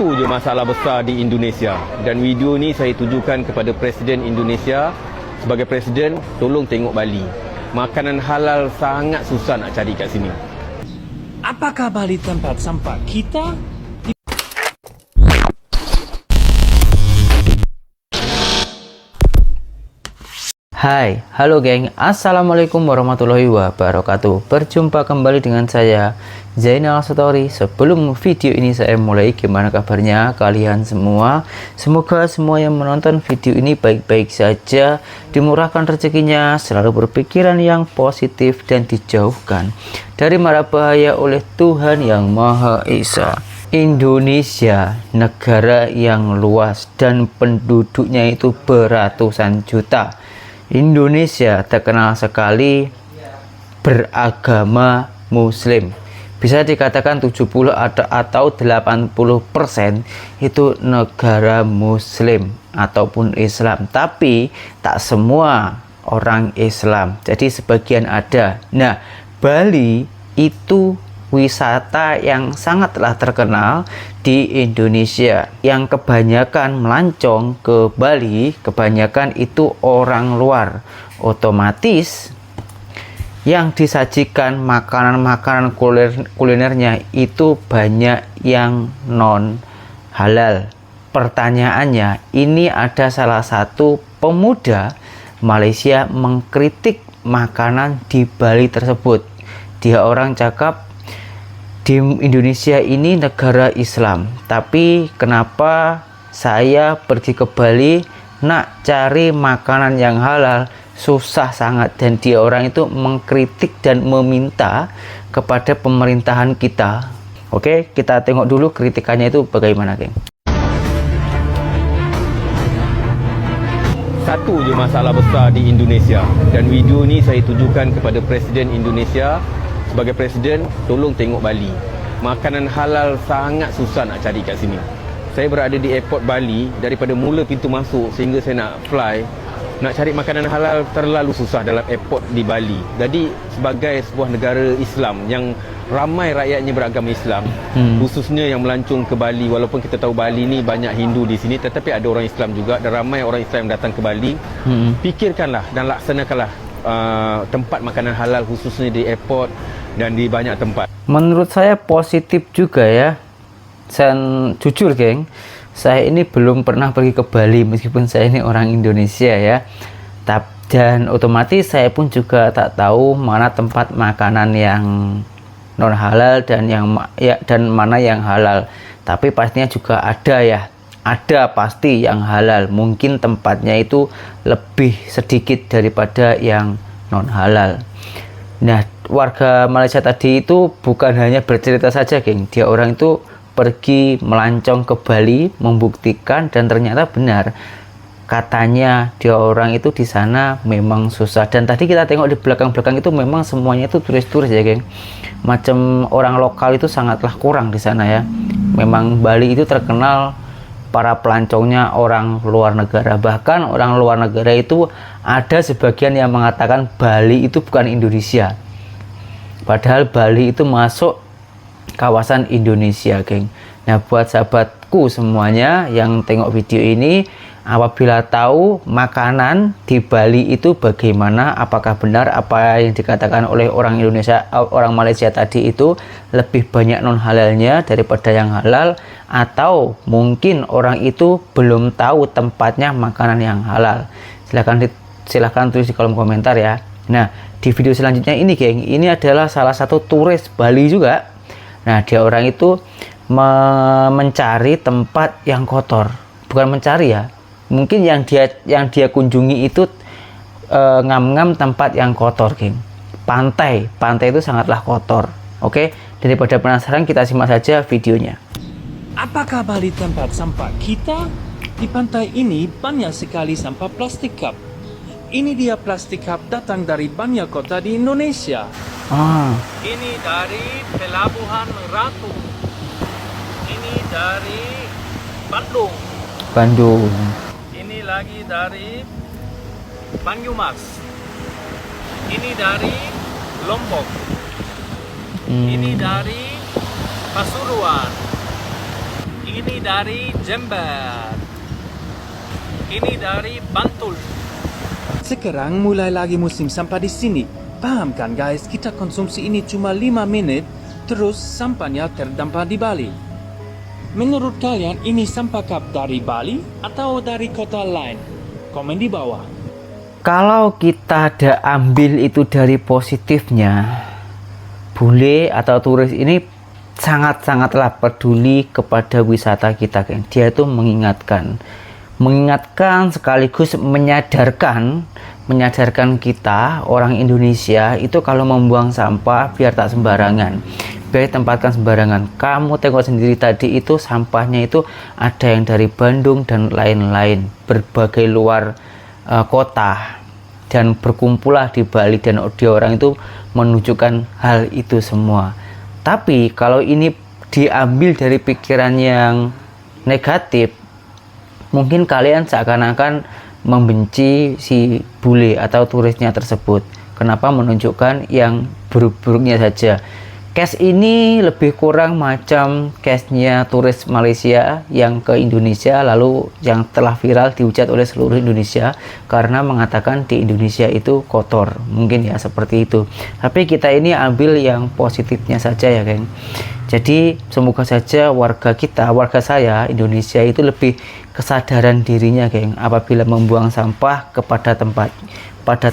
Itu je masalah besar di Indonesia, dan video ni saya tujukan kepada Presiden Indonesia. Sebagai Presiden, tolong tengok Bali. Makanan halal sangat susah nak cari kat sini. Apakah Bali tempat sampah kita? Hai, halo geng, assalamualaikum warahmatullahi wabarakatuh. Berjumpa kembali dengan saya Zainal Story. Sebelum video ini saya mulai, gimana kabarnya kalian semua? Semoga semua yang menonton video ini baik-baik saja, dimurahkan rezekinya, selalu berpikiran yang positif dan dijauhkan dari mara bahaya oleh Tuhan Yang Maha Esa. Indonesia, negara yang luas dan penduduknya itu beratusan juta. Indonesia terkenal sekali beragama Muslim. Bisa dikatakan 70 atau 80% itu negara Muslim ataupun Islam. Tapi tak semua orang Islam. Jadi sebagian ada. Nah, Bali itu wisata yang sangatlah terkenal di Indonesia, yang kebanyakan melancong ke Bali, kebanyakan itu orang luar. Otomatis yang disajikan makanan-makanan kulinernya itu banyak yang non halal. Pertanyaannya, ini ada salah satu pemuda Malaysia mengkritik makanan di Bali tersebut. Dia orang cakap, di Indonesia ini negara Islam, tapi kenapa saya pergi ke Bali nak cari makanan yang halal susah sangat. Dan dia orang itu mengkritik dan meminta kepada pemerintahan kita. Oke, kita tengok dulu kritikannya itu bagaimana, geng. Satu je masalah besar di Indonesia, dan video ni saya tujukan kepada Presiden Indonesia. Sebagai Presiden, tolong tengok Bali. Makanan halal sangat susah nak cari kat sini. Saya berada di airport Bali, daripada mula pintu masuk sehingga saya nak fly, nak cari makanan halal terlalu susah dalam airport di Bali. Jadi sebagai sebuah negara Islam yang ramai rakyatnya beragama Islam, khususnya yang melancong ke Bali, walaupun kita tahu Bali ni banyak Hindu di sini, tetapi ada orang Islam juga, dan ramai orang Islam yang datang ke Bali. Fikirkanlah dan laksanakanlah tempat makanan halal, khususnya di airport dan di banyak tempat. Menurut saya positif juga ya. Saya jujur, geng, saya ini belum pernah pergi ke Bali meskipun saya ini orang Indonesia ya. Dan otomatis saya pun juga tak tahu mana tempat makanan yang non halal dan mana yang halal. Tapi pastinya juga ada ya. Ada pasti yang halal. Mungkin tempatnya itu lebih sedikit daripada yang non halal. Nah, warga Malaysia tadi itu bukan hanya bercerita saja, geng. Dia orang itu pergi melancong ke Bali membuktikan, dan ternyata benar. Katanya dia orang itu di sana memang susah. Dan tadi kita tengok di belakang-belakang itu memang semuanya itu turis-turis ya, geng. Macam orang lokal itu sangatlah kurang di sana ya. Memang Bali itu terkenal para pelancongnya orang luar negara. Bahkan orang luar negara itu ada sebagian yang mengatakan Bali itu bukan Indonesia, padahal Bali itu masuk kawasan Indonesia, geng. Nah, buat sahabatku semuanya yang tengok video ini, apabila tahu makanan di Bali itu bagaimana, apakah benar apa yang dikatakan oleh orang Indonesia, orang Malaysia tadi itu lebih banyak non halalnya daripada yang halal, atau mungkin orang itu belum tahu tempatnya makanan yang halal, silahkan tulis di kolom komentar ya. Nah, di video selanjutnya ini, geng, ini adalah salah satu turis Bali juga. Nah, dia orang itu mencari tempat yang kotor, bukan mencari ya, mungkin yang dia kunjungi itu ngam-ngam tempat yang kotor, geng. Pantai itu sangatlah kotor. Oke, daripada penasaran, kita simak saja videonya. Apakah Bali tempat sampah kita? Di pantai ini banyak sekali sampah plastik cup. Ini dia plastik cup datang dari banyak kota di Indonesia. Ini dari Pelabuhan Ratu. Ini dari Bandung. Ini lagi dari Banyumas. Ini dari Lombok. Ini dari Pasuruan. Ini dari Jember. Ini dari Bantul. Sekarang mulai lagi musim sampah di sini. Paham kan guys, kita konsumsi ini cuma 5 menit, terus sampahnya terdampar di Bali. Menurut kalian ini sampah cup dari Bali atau dari kota lain? Komen di bawah. Kalau kita ada ambil itu dari positifnya, bule atau turis ini sangat-sangatlah peduli kepada wisata kita, kan? Dia itu mengingatkan sekaligus menyadarkan kita orang Indonesia itu kalau membuang sampah biar tak sembarangan, biar tempatkan sembarangan. Kamu tengok sendiri tadi itu sampahnya itu ada yang dari Bandung dan lain-lain, berbagai luar kota, dan berkumpullah di Bali, dan orang itu menunjukkan hal itu semua. Tapi kalau ini diambil dari pikiran yang negatif, mungkin kalian seakan-akan membenci si bule atau turisnya tersebut. Kenapa menunjukkan yang buruk-buruknya saja? Case ini lebih kurang macam case-nya turis Malaysia yang ke Indonesia, lalu yang telah viral dihujat oleh seluruh Indonesia karena mengatakan di Indonesia itu kotor. Mungkin ya seperti itu. Tapi kita ini ambil yang positifnya saja ya, geng. Jadi semoga saja warga saya Indonesia itu lebih kesadaran dirinya, geng, apabila membuang sampah pada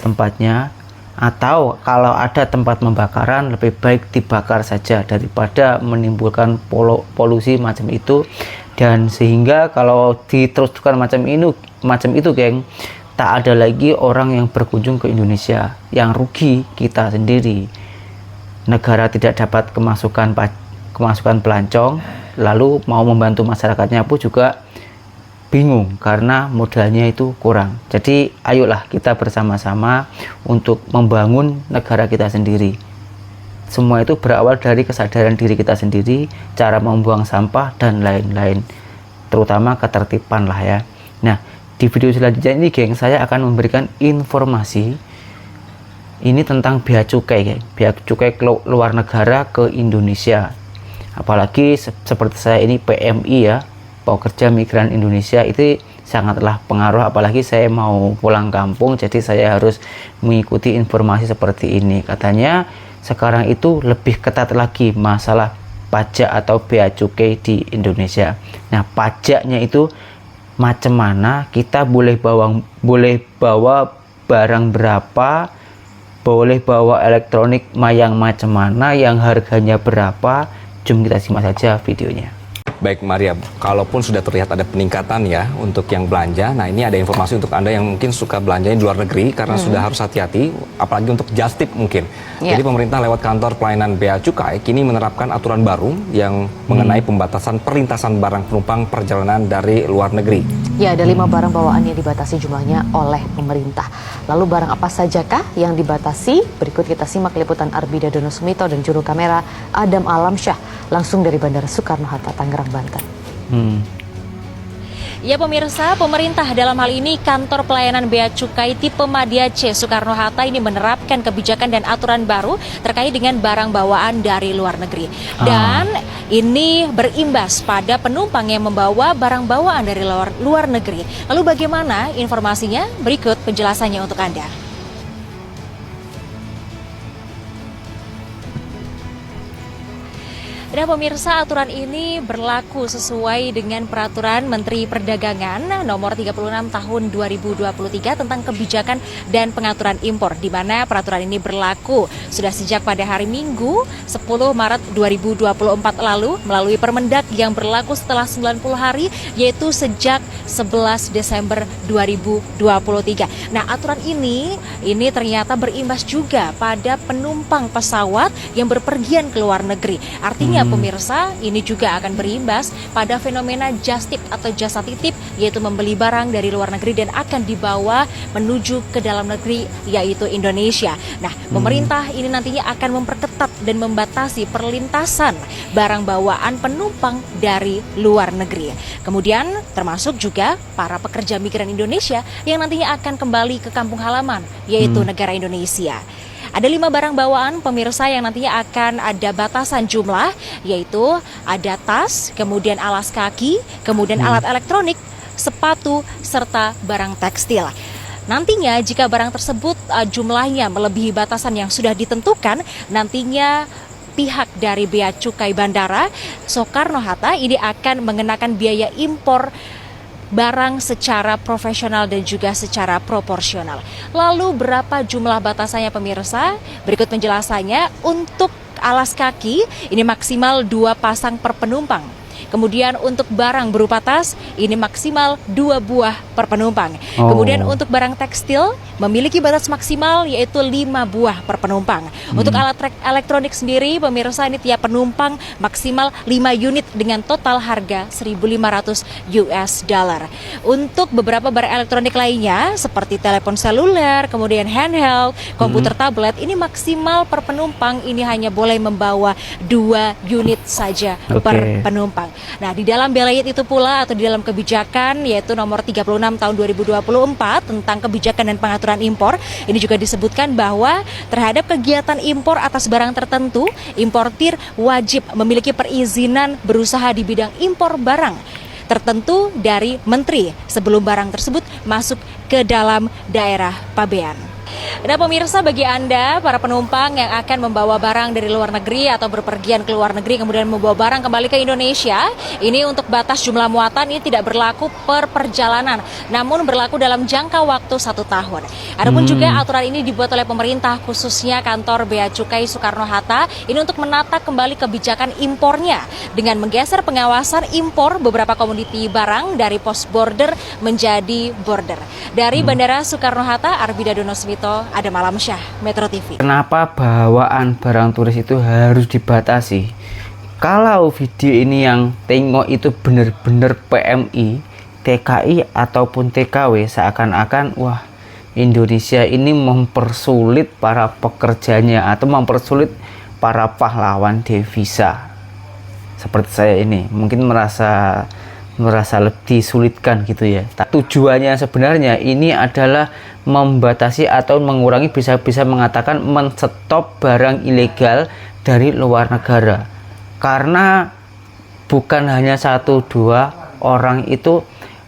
tempatnya, atau kalau ada tempat pembakaran lebih baik dibakar saja daripada menimbulkan polusi macam itu. Dan sehingga kalau diteruskan macam itu, geng, tak ada lagi orang yang berkunjung ke Indonesia. Yang rugi kita sendiri. Negara tidak dapat kemasukan pelancong, lalu mau membantu masyarakatnya pun juga bingung karena modalnya itu kurang. Jadi ayolah kita bersama-sama untuk membangun negara kita sendiri. Semua itu berawal dari kesadaran diri kita sendiri, cara membuang sampah dan lain-lain, terutama ketertiban lah ya. Nah, di video selanjutnya ini, geng, saya akan memberikan informasi ini tentang bea cukai, geng. Bea cukai luar negara ke Indonesia. Apalagi seperti saya ini PMI ya, pekerja migran Indonesia, itu sangatlah pengaruh. Apalagi saya mau pulang kampung, jadi saya harus mengikuti informasi seperti ini. Katanya sekarang itu lebih ketat lagi masalah pajak atau bea cukai di Indonesia. Nah, pajaknya itu macam mana, kita boleh bawa barang berapa, boleh bawa elektronik yang macam mana, yang harganya berapa. Jom kita simak saja videonya. Baik Maria, kalaupun sudah terlihat ada peningkatan ya untuk yang belanja, nah ini ada informasi untuk Anda yang mungkin suka belanjanya di luar negeri karena sudah harus hati-hati, apalagi untuk just tip mungkin. Jadi pemerintah lewat kantor pelayanan bea cukai kini menerapkan aturan baru yang mengenai pembatasan perlintasan barang penumpang perjalanan dari luar negeri. Ya, ada 5 barang bawaan yang dibatasi jumlahnya oleh pemerintah. Lalu barang apa sajakah yang dibatasi? Berikut kita simak liputan Arbida Dono Sumito dan juru kamera Adam Alamsyah langsung dari Bandara Soekarno-Hatta, Tangerang, Banten. Ya pemirsa, pemerintah dalam hal ini kantor pelayanan bea cukai tipe Madya C Soekarno-Hatta ini menerapkan kebijakan dan aturan baru terkait dengan barang bawaan dari luar negeri. Dan ini berimbas pada penumpang yang membawa barang bawaan dari luar negeri. Lalu bagaimana informasinya? Berikut penjelasannya untuk Anda. Nah pemirsa, aturan ini berlaku sesuai dengan Peraturan Menteri Perdagangan Nomor 36 Tahun 2023 tentang kebijakan dan pengaturan impor, di mana peraturan ini berlaku sudah sejak pada hari Minggu 10 Maret 2024 lalu melalui Permendak yang berlaku setelah 90 hari, yaitu sejak 11 Desember 2023. Nah, aturan ini ternyata berimbas juga pada penumpang pesawat yang berpergian ke luar negeri. Artinya pemirsa, ini juga akan berimbas pada fenomena just tip atau jasa titip, yaitu membeli barang dari luar negeri dan akan dibawa menuju ke dalam negeri, yaitu Indonesia. Nah, pemerintah ini nantinya akan memperketat dan membatasi perlintasan barang bawaan penumpang dari luar negeri. Kemudian termasuk juga para pekerja migran Indonesia yang nantinya akan kembali ke kampung halaman, yaitu negara Indonesia. Ada 5 barang bawaan pemirsa yang nantinya akan ada batasan jumlah, yaitu ada tas, kemudian alas kaki, kemudian alat elektronik, sepatu, serta barang tekstil. Nantinya jika barang tersebut jumlahnya melebihi batasan yang sudah ditentukan, nantinya pihak dari Bea Cukai Bandara Soekarno-Hatta ini akan mengenakan biaya impor barang secara profesional dan juga secara proporsional. Lalu berapa jumlah batasannya pemirsa? Berikut penjelasannya. Untuk alas kaki ini maksimal 2 pasang per penumpang. Kemudian untuk barang berupa tas ini maksimal 2 buah per penumpang. Kemudian untuk barang tekstil memiliki batas maksimal yaitu 5 buah per penumpang. Untuk alat elektronik sendiri pemirsa ini tiap penumpang maksimal 5 unit dengan total harga $1.500. Untuk beberapa barang elektronik lainnya seperti telepon seluler, kemudian handheld, komputer tablet ini maksimal per penumpang ini hanya boleh membawa 2 unit saja per penumpang. Nah, di dalam Belayet itu pula atau di dalam kebijakan yaitu nomor 36 tahun 2024 tentang kebijakan dan pengaturan impor, ini juga disebutkan bahwa terhadap kegiatan impor atas barang tertentu, importir wajib memiliki perizinan berusaha di bidang impor barang tertentu dari menteri sebelum barang tersebut masuk ke dalam daerah pabean. Nah pemirsa, bagi Anda para penumpang yang akan membawa barang dari luar negeri atau berpergian ke luar negeri kemudian membawa barang kembali ke Indonesia, ini untuk batas jumlah muatan ini tidak berlaku per perjalanan, namun berlaku dalam jangka waktu 1 tahun. Adapun juga aturan ini dibuat oleh pemerintah khususnya kantor Bea Cukai Soekarno-Hatta ini untuk menata kembali kebijakan impornya dengan menggeser pengawasan impor beberapa komoditi barang dari pos border menjadi border. Dari Bandara Soekarno-Hatta, Arbida Donosmito, Adam Alamsyah, Metro TV. Kenapa bawaan barang turis itu harus dibatasi? Kalau video ini yang tengok itu benar-benar PMI, TKI ataupun TKW, seakan-akan wah Indonesia ini mempersulit para pekerjanya atau mempersulit para pahlawan devisa. Seperti saya ini mungkin merasa lebih disulitkan gitu ya. Tujuannya sebenarnya ini adalah membatasi atau mengurangi, bisa mengatakan menstop barang ilegal dari luar negara. Karena bukan hanya 1-2 orang itu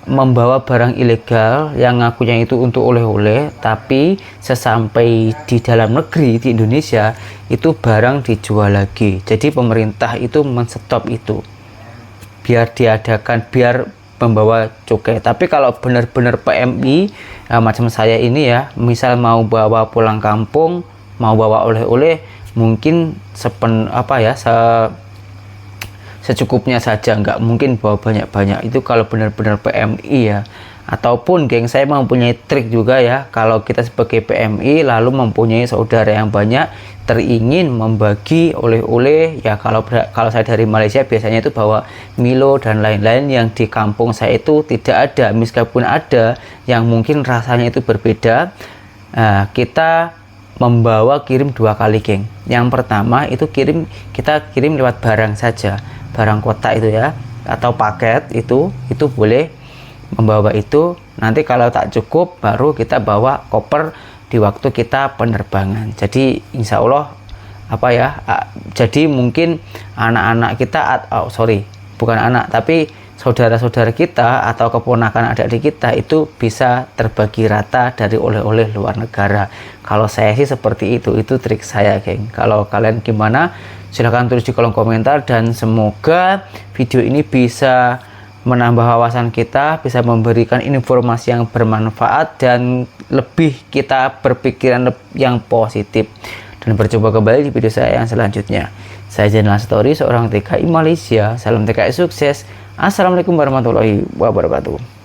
membawa barang ilegal yang ngakunya itu untuk oleh-oleh, tapi sesampai di dalam negeri di Indonesia itu barang dijual lagi. Jadi pemerintah itu menstop itu. Biar diadakan, biar membawa cukai. Tapi kalau benar-benar PMI macam saya ini ya, misal mau bawa pulang kampung, mau bawa oleh-oleh, mungkin secukupnya saja, nggak mungkin bawa banyak-banyak. Itu kalau benar-benar PMI ya. Ataupun geng, saya mempunyai trik juga ya, kalau kita sebagai PMI lalu mempunyai saudara yang banyak, teringin membagi oleh-oleh ya, kalau saya dari Malaysia biasanya itu bawa Milo dan lain-lain yang di kampung saya itu tidak ada. Meskipun ada yang mungkin rasanya itu berbeda, kita membawa kirim 2 kali geng. Yang pertama itu kita kirim lewat barang saja, barang kotak itu ya, atau paket itu boleh membawa itu. Nanti kalau tak cukup baru kita bawa koper di waktu kita penerbangan. Jadi insya Allah jadi mungkin anak-anak kita, bukan anak, tapi saudara-saudara kita atau keponakan adik-adik kita itu bisa terbagi rata dari oleh-oleh luar negara. Kalau saya sih seperti itu trik saya geng. Kalau kalian gimana, silahkan tulis di kolom komentar, dan semoga video ini bisa menambah wawasan kita, bisa memberikan informasi yang bermanfaat dan lebih kita berpikiran yang positif. Dan berjumpa kembali di video saya yang selanjutnya. Saya Zainal Story, seorang TKI Malaysia. Salam TKI sukses. Assalamualaikum warahmatullahi wabarakatuh.